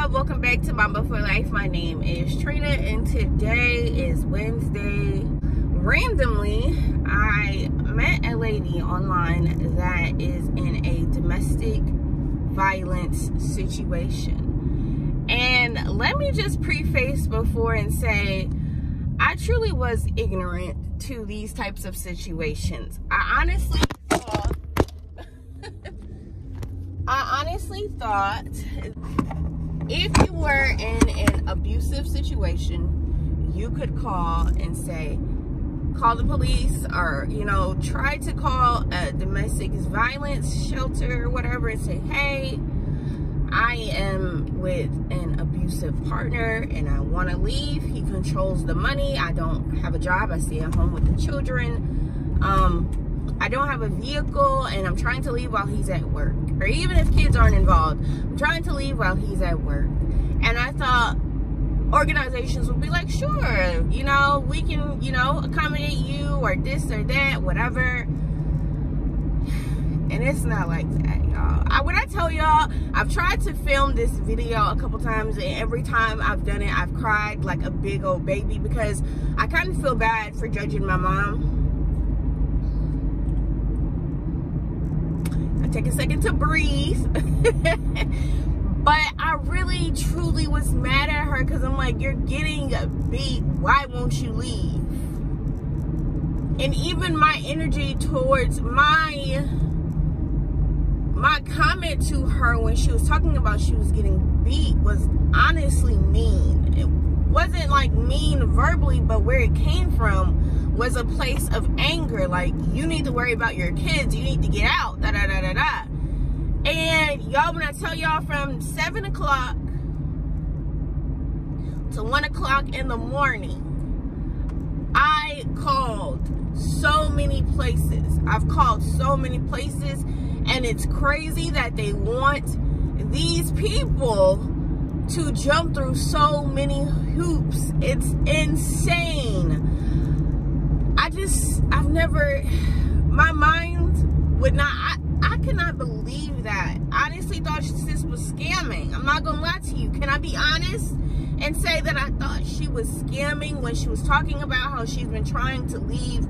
y'all, welcome back to Mama for Life. My name is Trina and today is Wednesday. Randomly, I met a lady online that is in a domestic violence situation. And let me just preface before and say, I truly was ignorant to these types of situations. I honestly thought if you were in an abusive situation, you could call and say, call the police, or, you know, try to call a domestic violence shelter or whatever and say, hey, I am with an abusive partner and I want to leave. He controls the money. I don't have a job. I stay at home with the children. I don't have a vehicle and I'm trying to leave while he's at work. Or even if kids aren't involved, I'm trying to leave while he's at work. And I thought organizations would be like, sure, you know, we can, you know, accommodate you or this or that, whatever. And it's not like that, y'all. When I tell y'all, I've tried to film this video a couple times, and every time I've done it, I've cried like a big old baby because I kind of feel bad for judging my mom. I take a second to breathe. But I really, truly was mad at her because I'm like, you're getting beat. Why won't you leave? And even my energy towards my comment to her when she was talking about she was getting beat was honestly mean. It wasn't like mean verbally, but where it came from was a place of anger. Like, you need to worry about your kids. You need to get out. Da da da da da. And y'all, when I tell y'all from 7 o'clock to 1 o'clock in the morning, I called so many places. I've called so many places, and it's crazy that they want these people to jump through so many hoops. It's insane. I've never, my mind would not, I cannot believe that. I honestly thought this was scamming. I'm not gonna lie to you. Can I be honest and say that I thought she was scamming when she was talking about how she's been trying to leave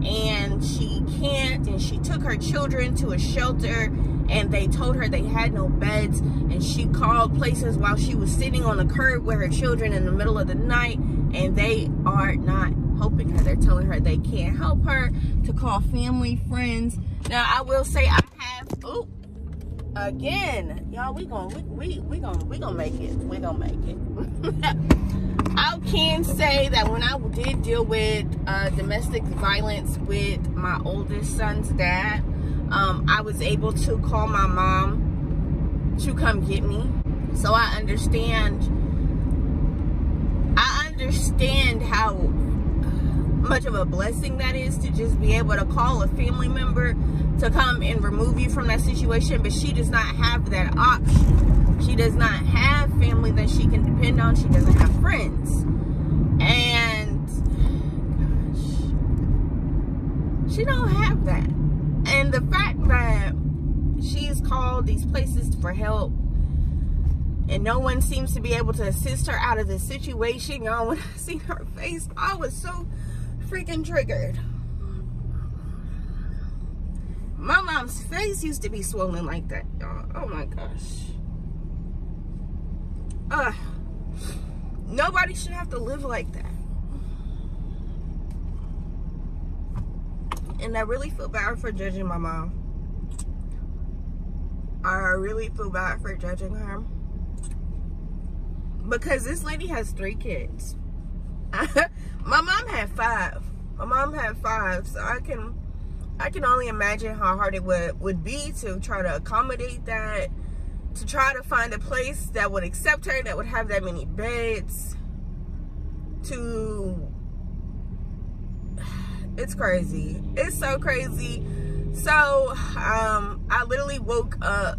and she can't, and she took her children to a shelter and they told her they had no beds, and she called places while she was sitting on the curb with her children in the middle of the night, and they are not helping her. They're telling her they can't help her, to call family, friends. Now I will say I have, oh, again, y'all, we gonna make it. We gonna make it. I can say that when I did deal with domestic violence with my oldest son's dad, I was able to call my mom to come get me. So I understand how much of a blessing that is to just be able to call a family member to come and remove you from that situation. But she does not have that option. She does not have family that she can depend on. She doesn't have friends. And gosh, she don't have that. And the fact that she's called these places for help and no one seems to be able to assist her out of this situation, y'all, when I see her face, I was so freaking triggered. My mom's face used to be swollen like that, y'all. Oh my gosh. Nobody should have to live like that. And I really feel bad for judging my mom. I really feel bad for judging her. Because this lady has 3 kids. My mom had 5. My mom had 5, so I can only imagine how hard it would be to try to accommodate that, to try to find a place that would accept her, that would have that many beds. It's crazy. It's so crazy. So I literally woke up.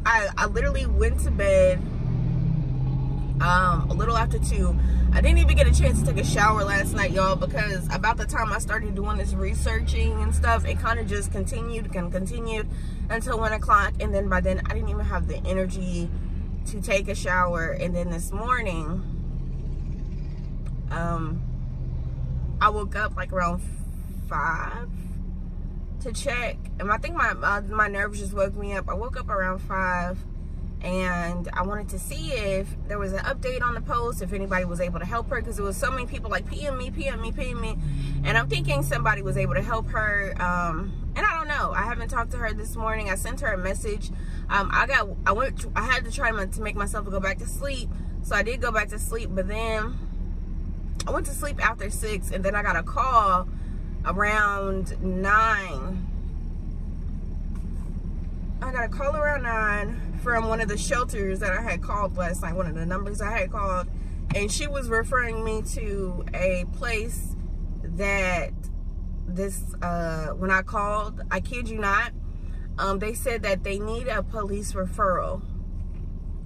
I literally went to bed a little after 2. I didn't even get a chance to take a shower last night, y'all, because about the time I started doing this researching and stuff, it kind of just continued until 1 o'clock, and then by then I didn't even have the energy to take a shower, and then this morning, I woke up like around 5 to check, and I think my nerves just woke me up. I woke up around 5, and I wanted to see if there was an update on the post, if anybody was able to help her, because there was so many people like PM me, and I'm thinking somebody was able to help her. And I don't know. I haven't talked to her this morning. I sent her a message. I had to try to make myself go back to sleep, so I did go back to sleep, but then I went to sleep after 6, and then I got a call around 9. I got a call around 9 from one of the shelters that I had called last night, one of the numbers I had called, and she was referring me to a place that when I called, I kid you not, they said that they need a police referral.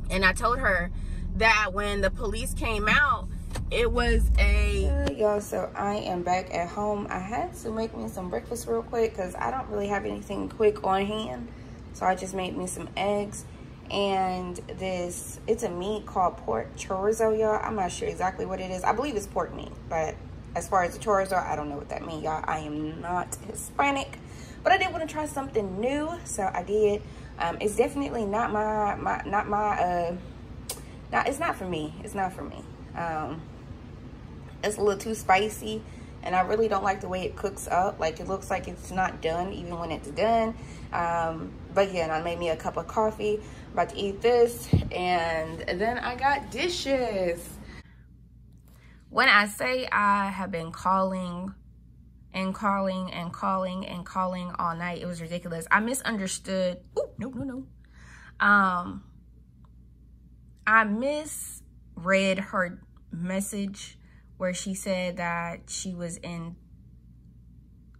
And I told her that when the police came out, it was y'all, so I am back at home. I had to make me some breakfast real quick because I don't really have anything quick on hand. So I just made me some eggs and it's a meat called pork chorizo, y'all. I'm not sure exactly what it is. I believe it's pork meat, but as far as the chorizo, I don't know what that means, y'all. I am not Hispanic, but I did want to try something new, so I did. It's definitely it's not for me. It's not for me. It's a little too spicy, and I really don't like the way it cooks up. Like, it looks like it's not done even when it's done. But yeah, and I made me a cup of coffee. I'm about to eat this, and then I got dishes. When I say I have been calling and calling and calling and calling all night, it was ridiculous. I misunderstood. Oh, no. I misread her message where she said that she was in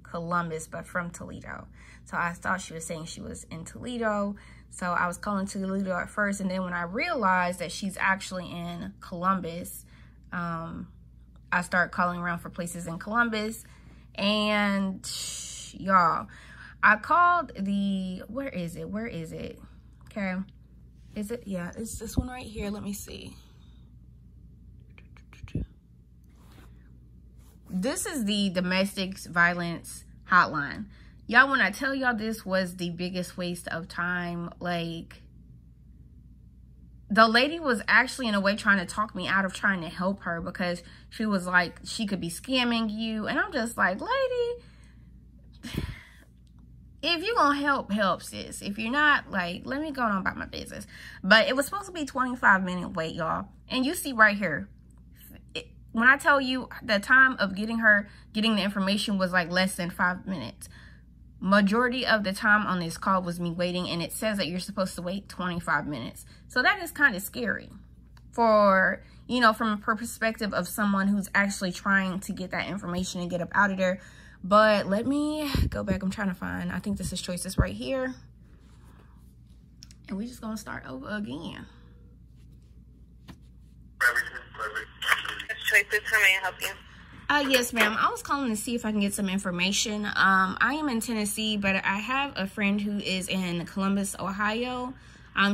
Columbus, but from Toledo. So I thought she was saying she was in Toledo. So I was calling Toledo at first. And then when I realized that she's actually in Columbus, I started calling around for places in Columbus. And y'all, I called where is it? Okay. Is it? Yeah, it's this one right here. Let me see. This is the domestic violence hotline. Y'all, when I tell y'all this was the biggest waste of time, like, the lady was actually in a way trying to talk me out of trying to help her because she was like, she could be scamming you. And I'm just like, lady, if you're going to help, sis. If you're not, like, let me go on about my business. But it was supposed to be 25-minute wait, y'all. And you see right here, when I tell you the time of getting the information was like less than 5 minutes. Majority of the time on this call was me waiting, and it says that you're supposed to wait 25 minutes. So that is kind of scary for, you know, from a perspective of someone who's actually trying to get that information and get up out of there. But let me go back. I'm trying to find, I think this is choices right here. And we're just going to start over again. Choices, how may I help you? Yes, ma'am. I was calling to see if I can get some information. I am in Tennessee, but I have a friend who is in Columbus, Ohio.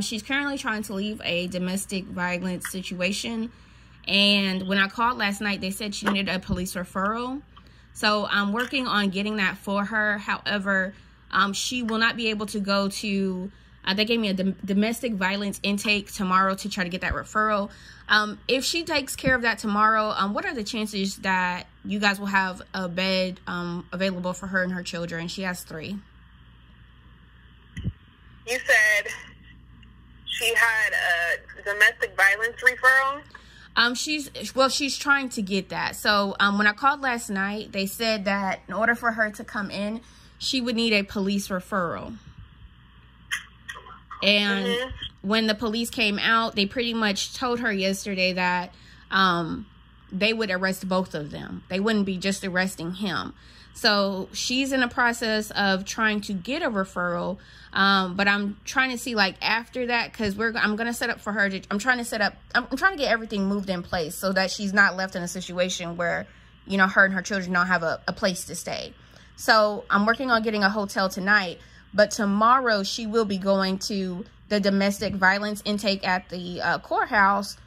She's currently trying to leave a domestic violence situation. And when I called last night, they said she needed a police referral. So I'm working on getting that for her. However, she will not be able to go to, they gave me a domestic violence intake tomorrow to try to get that referral. If she takes care of that tomorrow, what are the chances that you guys will have a bed available for her and her children? She has 3. You said she had a domestic violence referral? She's trying to get that. So when I called last night, they said that in order for her to come in, she would need a police referral. And when the police came out, they pretty much told her yesterday that they would arrest both of them. They wouldn't be just arresting him. So she's in the process of trying to get a referral. But I'm trying to see, like, after that, because I'm going to set up for her to, I'm trying to get everything moved in place so that she's not left in a situation where, you know, her and her children don't have a place to stay. So I'm working on getting a hotel tonight. But tomorrow she will be going to the domestic violence intake at the courthouse,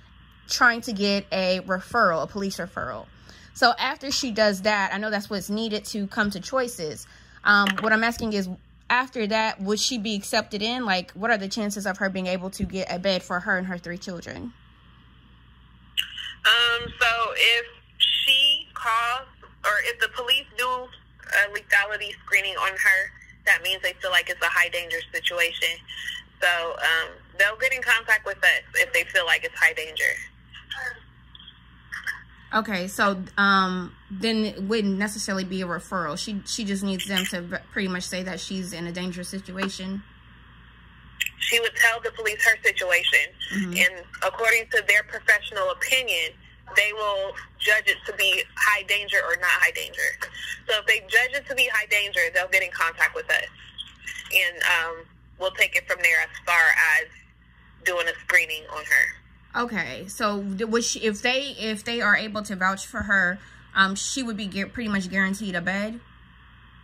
trying to get a referral, a police referral. So after she does that, I know that's what's needed to come to Choices. What I'm asking is, after that, would she be accepted in? Like, what are the chances of her being able to get a bed for her and her 3 children? So if she calls, or if the police do a lethality screening on her, that means they feel like it's a high danger situation. So they'll get in contact with us if they feel like it's high danger. Okay, so then it wouldn't necessarily be a referral. She just needs them to pretty much say that she's in a dangerous situation. She would tell the police her situation, and according to their professional opinion, they will judge it to be high danger or not high danger. So if they judge it to be high danger, they'll get in contact with us, and we'll take it from there as far as doing a screening on her. Okay, so would she, if they are able to vouch for her, she would be pretty much guaranteed a bed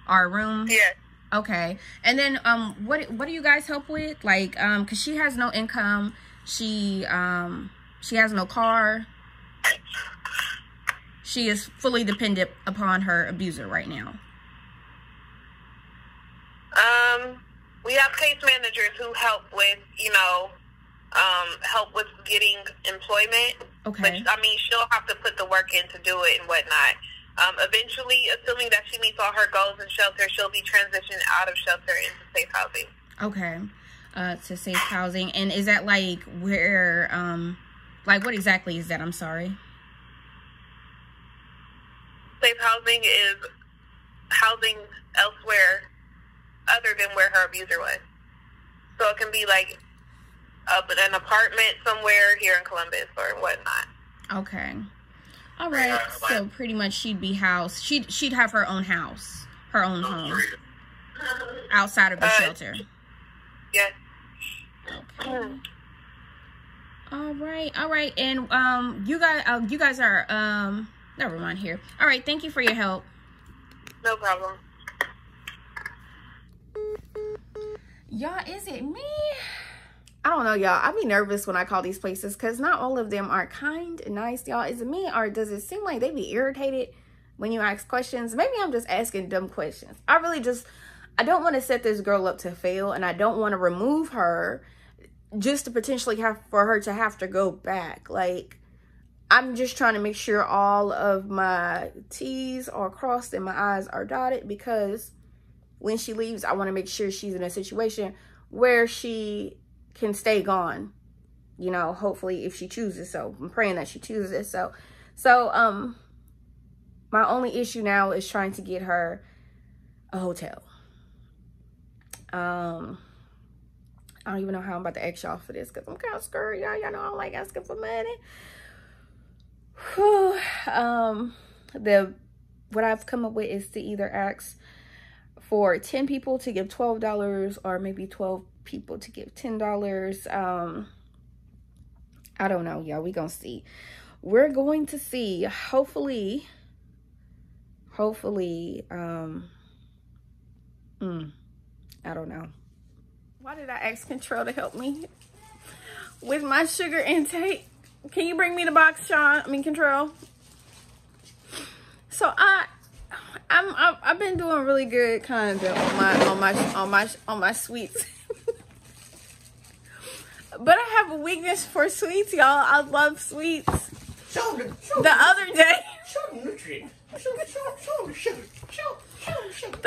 or a room? Yes. Okay, and then what do you guys help with? Like, cause she has no income, she has no car. She is fully dependent upon her abuser right now. We have case managers who help with, help with getting employment. Okay. But, I mean, she'll have to put the work in to do it and whatnot. Eventually, assuming that she meets all her goals in shelter, she'll be transitioned out of shelter into safe housing. Okay. To safe housing. And is that like where, like what exactly is that? I'm sorry. Safe housing is housing elsewhere other than where her abuser was. So it can be like an apartment somewhere here in Columbus or whatnot. Okay. All right. So pretty much she'd be housed. She'd have her own house, her own home, outside of the shelter. Yes. Okay. All right. All right. And you guys are never mind here. All right. Thank you for your help. No problem. Y'all, is it me? I don't know, y'all. I be nervous when I call these places because not all of them are kind and nice, y'all. Is it me, or does it seem like they be irritated when you ask questions? Maybe I'm just asking dumb questions. I don't want to set this girl up to fail, and I don't want to remove her just to potentially for her to have to go back. Like, I'm just trying to make sure all of my T's are crossed and my I's are dotted, because when she leaves, I want to make sure she's in a situation where she can stay gone, hopefully, if she chooses. So I'm praying that she chooses it. So my only issue now is trying to get her a hotel. I don't even know how I'm about to ask y'all for this, because I'm kind of scared, y'all. Y'all know I don't like asking for money. Whew. What I've come up with is to either ask for 10 people to give $12, or maybe 12 people to give $10. I don't know, y'all. We gonna see. We're going to see. Hopefully, I don't know. Why did I ask Control to help me with my sugar intake? Can you bring me the box, Sean? Control. So I've been doing really good kind of on my sweets. But I have a weakness for sweets, y'all. I love sweets. The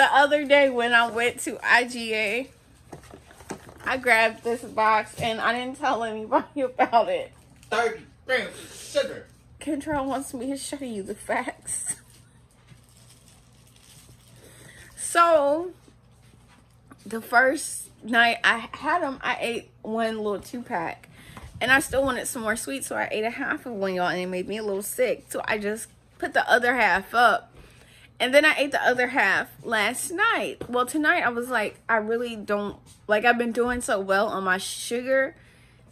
other day when I went to IGA, I grabbed this box and I didn't tell anybody about it. 30 grams of sugar. Control wants me to show you the facts. So, the first night I had them, I ate one little 2-pack. And I still wanted some more sweets, so I ate a half of one, y'all, and it made me a little sick. So I just put the other half up. And then I ate the other half last night. Well, tonight I was like, I really don't, like, I've been doing so well on my sugar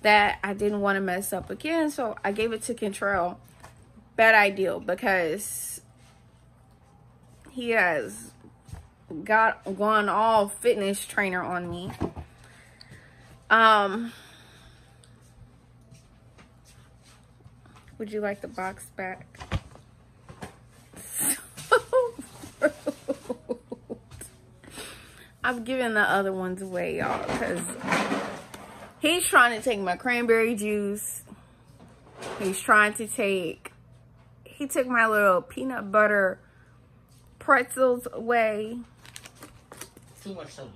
that I didn't want to mess up again. So I gave it to Control. Bad idea, because he has gone all fitness trainer on me. Would you like the box back? I'm giving the other ones away, y'all, because he's trying to take my cranberry juice. He's trying to take, he took my little peanut butter pretzels away. Too much soda.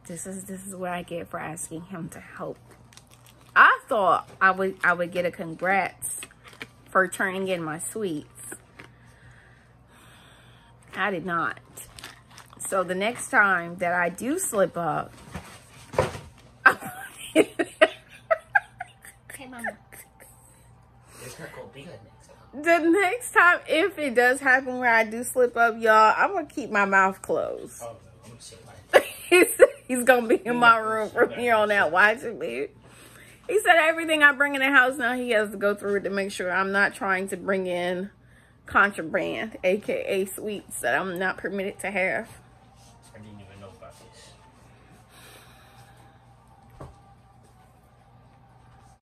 This is what I get for asking him to help. I thought I would get a congrats for turning in my sweets. I did not. So the next time that I do slip up, It's not gonna be good next time. the next time, if it does happen where I do slip up, y'all, I'm gonna keep my mouth closed. Oh, no, I'm gonna say it. He's gonna be in my room from here on out watching me. He said everything I bring in the house now, he has to go through it to make sure I'm not trying to bring in contraband, aka sweets that I'm not permitted to have.